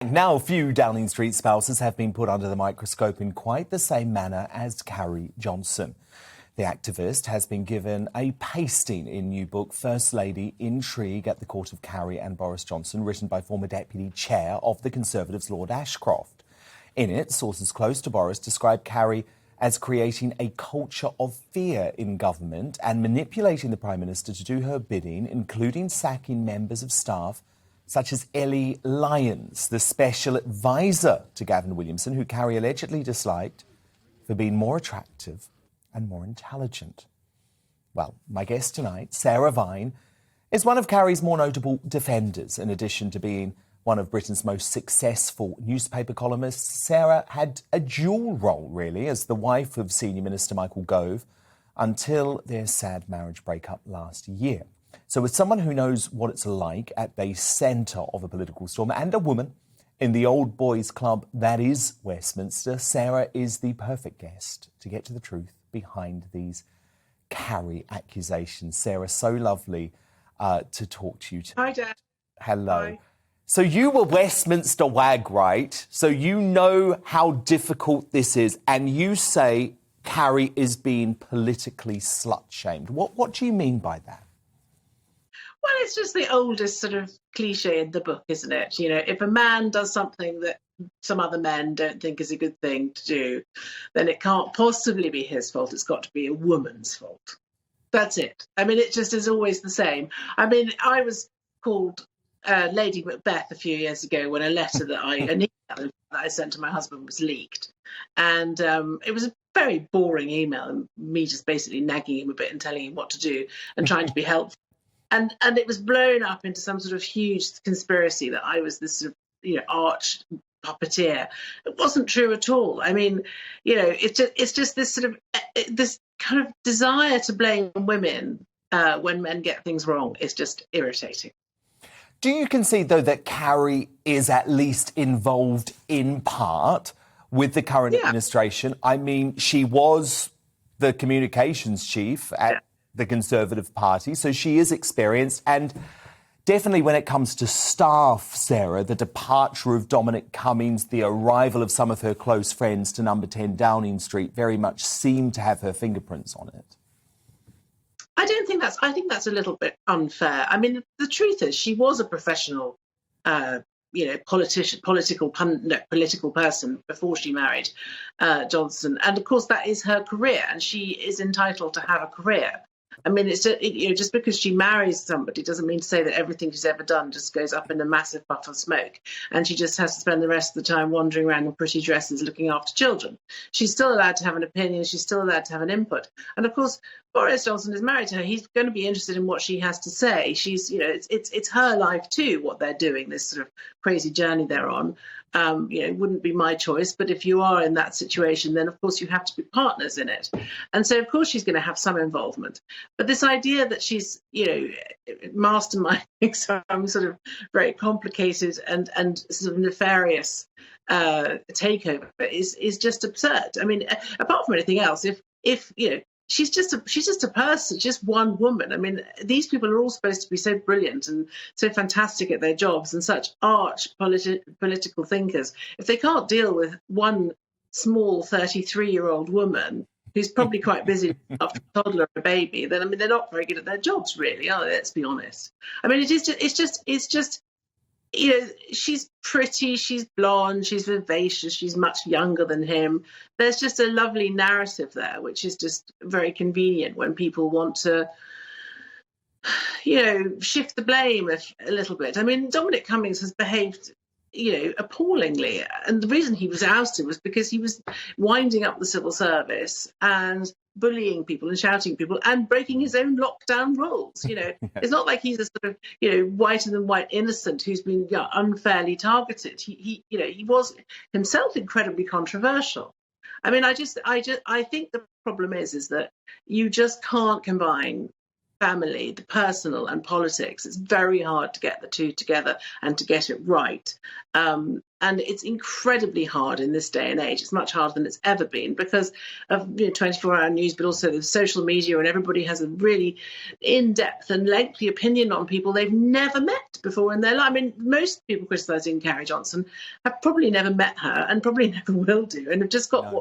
Now, few Downing Street spouses have been put under the microscope in quite the same manner as Carrie Johnson. The activist has been given a pasting in new book First Lady Intrigue at the Court of Carrie and Boris Johnson, written by former Deputy Chair of the Conservatives Lord Ashcroft. In it, sources close to Boris describe Carrie as creating a culture of fear in government and manipulating the Prime Minister to do her bidding, including sacking members of staff such as Ellie Lyons, the special advisor to Gavin Williamson, who Carrie allegedly disliked for being more attractive and more intelligent. Well, my guest tonight, Sarah Vine, is one of Carrie's more notable defenders. In addition to being one of Britain's most successful newspaper columnists, Sarah had a dual role, really, as the wife of Senior Minister Michael Gove until their sad marriage breakup last year. So as someone who knows what it's like at the centre of a political storm and a woman in the old boys club that is Westminster, Sarah is the perfect guest to get to the truth behind these Carrie accusations. Sarah, so lovely to talk to you today. Hi, Dad. Hello. Hi. So you were Westminster WAG, right? So you know how difficult this is, and you say Carrie is being politically slut-shamed. What do you mean by that? Well, it's just the oldest sort of cliche in the book, isn't it? You know, if a man does something that some other men don't think is a good thing to do, then it can't possibly be his fault. It's got to be a woman's fault. That's it. I mean, it just is always the same. I mean, I was called Lady Macbeth a few years ago when a letter that an email that I sent to my husband was leaked. And it was a very boring email, and me just basically nagging him a bit and telling him what to do and trying to be helpful. And it was blown up into some sort of huge conspiracy that I was this sort of, arch puppeteer. It wasn't true at all. I mean, it's just this sort of this kind of desire to blame women when men get things wrong is just irritating. Do you concede, though, that Carrie is at least involved in part with the current administration? I mean, she was the communications chief at the Conservative Party, so she is experienced. And definitely when it comes to staff, Sarah, the departure of Dominic Cummings, the arrival of some of her close friends to number 10 Downing Street very much seem to have her fingerprints on it. I think that's a little bit unfair. I mean, the truth is she was a professional political person before she married Johnson. And of course, that is her career, and she is entitled to have a career. I mean, it's just because she marries somebody doesn't mean to say that everything she's ever done just goes up in a massive puff of smoke and she just has to spend the rest of the time wandering around in pretty dresses looking after children. She's still allowed to have an opinion. She's still allowed to have an input. And of course, Boris Johnson is married to her. He's going to be interested in what she has to say. She's, it's her life too, what they're doing, this sort of crazy journey they're on. It wouldn't be my choice, but if you are in that situation, then of course you have to be partners in it. And so of course she's going to have some involvement. But this idea that she's, masterminding some sort of very complicated and sort of nefarious takeover is just absurd. I mean, apart from anything else, if she's just a person, just one woman. I mean, these people are all supposed to be so brilliant and so fantastic at their jobs and such arch political thinkers. If they can't deal with one small 33-year-old woman who's probably quite busy after a toddler or a baby, then, I mean, they're not very good at their jobs, really, are they? Let's be honest. I mean, it's just she's pretty, she's blonde, she's vivacious, she's much younger than him. There's just a lovely narrative there, which is just very convenient when people want to, shift the blame a little bit. I mean, Dominic Cummings has behaved, appallingly. And the reason he was ousted was because he was winding up the civil service and bullying people and shouting at people and breaking his own lockdown rules. It's not like he's a sort of, whiter than white innocent who's been unfairly targeted. He was himself incredibly controversial. I mean, I think the problem is that you just can't combine family, the personal and politics. It's very hard to get the two together and to get it right. And it's incredibly hard in this day and age. It's much harder than it's ever been because of 24-hour news, but also the social media, and everybody has a really in-depth and lengthy opinion on people they've never met before in their life. I mean, most people criticising Carrie Johnson have probably never met her and probably never will do, and have just got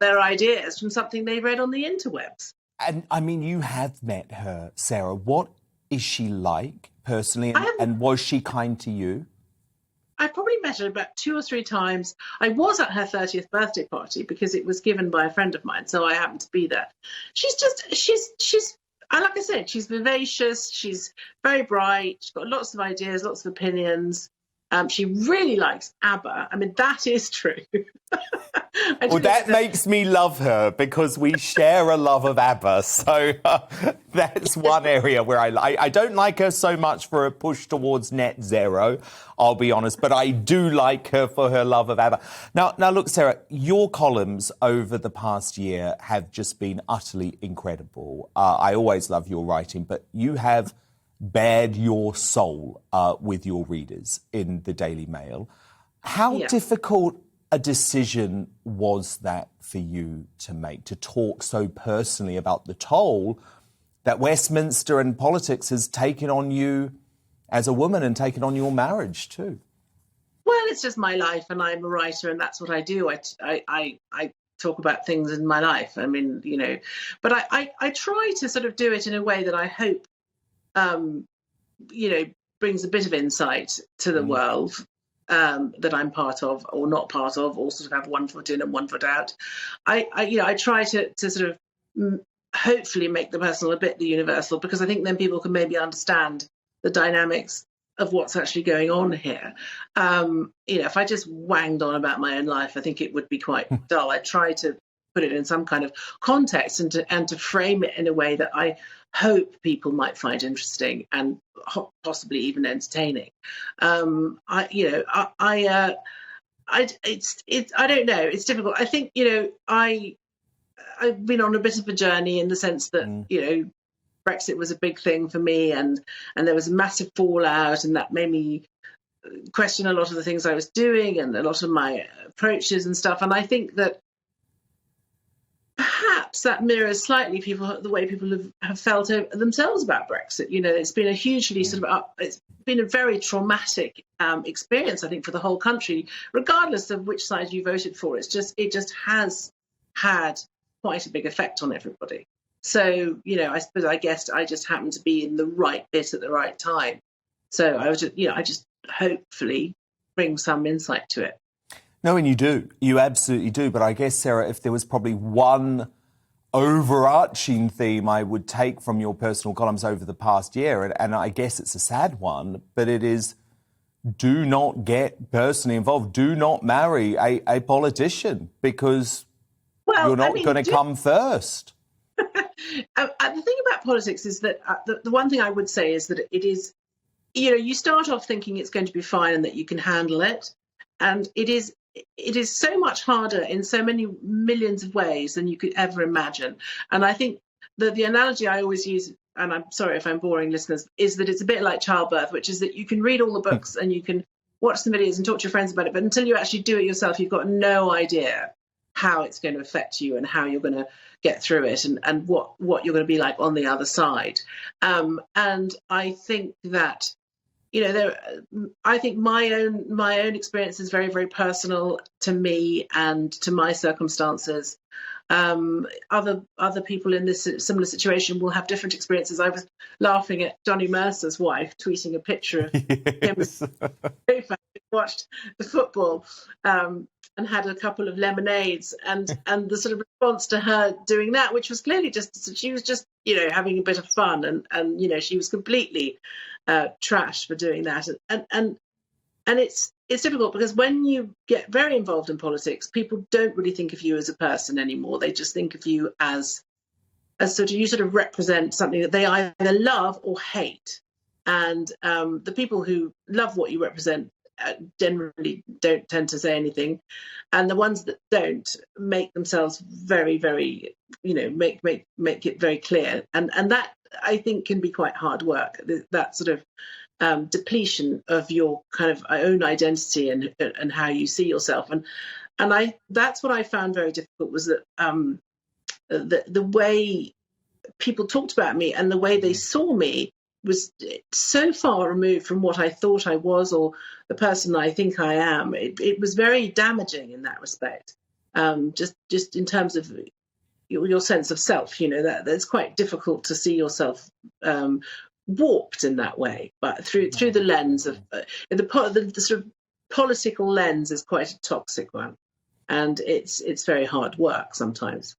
their ideas from something they read on the interwebs. And I mean, you have met her, Sarah. What is she like personally? And was she kind to you? I probably met her about 2 or 3 times. I was at her 30th birthday party because it was given by a friend of mine, so I happened to be there. She's like I said, she's vivacious. She's very bright. She's got lots of ideas, lots of opinions. She really likes ABBA. I mean, that is true. Well, that makes me love her because we share a love of ABBA. So that's one area where I don't like her so much for a push towards net zero, I'll be honest, but I do like her for her love of ABBA. Now, look, Sarah, your columns over the past year have just been utterly incredible. I always love your writing, but you have bared your soul with your readers in the Daily Mail. How difficult a decision was that for you to make, to talk so personally about the toll that Westminster and politics has taken on you as a woman and taken on your marriage too? Well, it's just my life, and I'm a writer, and that's what I do. I talk about things in my life. I mean, but I try to sort of do it in a way that I hope, brings a bit of insight to the world. That I'm part of or not part of, or sort of have one foot in and one foot out. I try to sort of hopefully make the personal a bit the universal, because I think then people can maybe understand the dynamics of what's actually going on here. If I just wanged on about my own life, I think it would be quite dull. I try to put it in some kind of context and to frame it in a way that I hope people might find interesting and possibly even entertaining. I don't know. It's difficult. I think I've been on a bit of a journey in the sense that Brexit was a big thing for me, and there was a massive fallout, and that made me question a lot of the things I was doing and a lot of my approaches and stuff. And I think that perhaps that mirrors slightly the way people have felt themselves about Brexit. It's been a hugely it's been a very traumatic experience, I think, for the whole country, regardless of which side you voted for. It just has had quite a big effect on everybody. So, I guess I just happened to be in the right bit at the right time. So I just hopefully bring some insight to it. No, and you do. You absolutely do. But I guess, Sarah, if there was probably one overarching theme I would take from your personal columns over the past year, and I guess it's a sad one, but it is, do not get personally involved. Do not marry a politician, because you're not going to come first. The thing about politics is that the one thing I would say is that it is, you start off thinking it's going to be fine and that you can handle it. And it is so much harder in so many millions of ways than you could ever imagine. And I think the analogy I always use, and I'm sorry if I'm boring listeners, is that it's a bit like childbirth, which is that you can read all the books and you can watch the videos and talk to your friends about it, but until you actually do it yourself, you've got no idea how it's going to affect you and how you're going to get through it and what you're going to be like on the other side. And I think that, I think my own experience is very, very personal to me and to my circumstances. Other people in this similar situation will have different experiences. I was laughing at Johnny Mercer's wife tweeting a picture of him watched the football and had a couple of lemonades, and the sort of response to her doing that, which was clearly just, she was just having a bit of fun, and she was completely trashed for doing that, and it's difficult because when you get very involved in politics, people don't really think of you as a person anymore. They just think of you as you sort of represent something that they either love or hate. And the people who love what you represent generally don't tend to say anything, and the ones that don't make themselves very, very, make it very clear. And that I think can be quite hard work. That sort of depletion of your kind of own identity and how you see yourself. And that's what I found very difficult, was that the way people talked about me and the way they saw me was so far removed from what I thought I was or the person I think I am. It was very damaging in that respect. Just in terms of your sense of self, that it's quite difficult to see yourself warped in that way. But through the lens of the sort of political lens is quite a toxic one, and it's very hard work sometimes.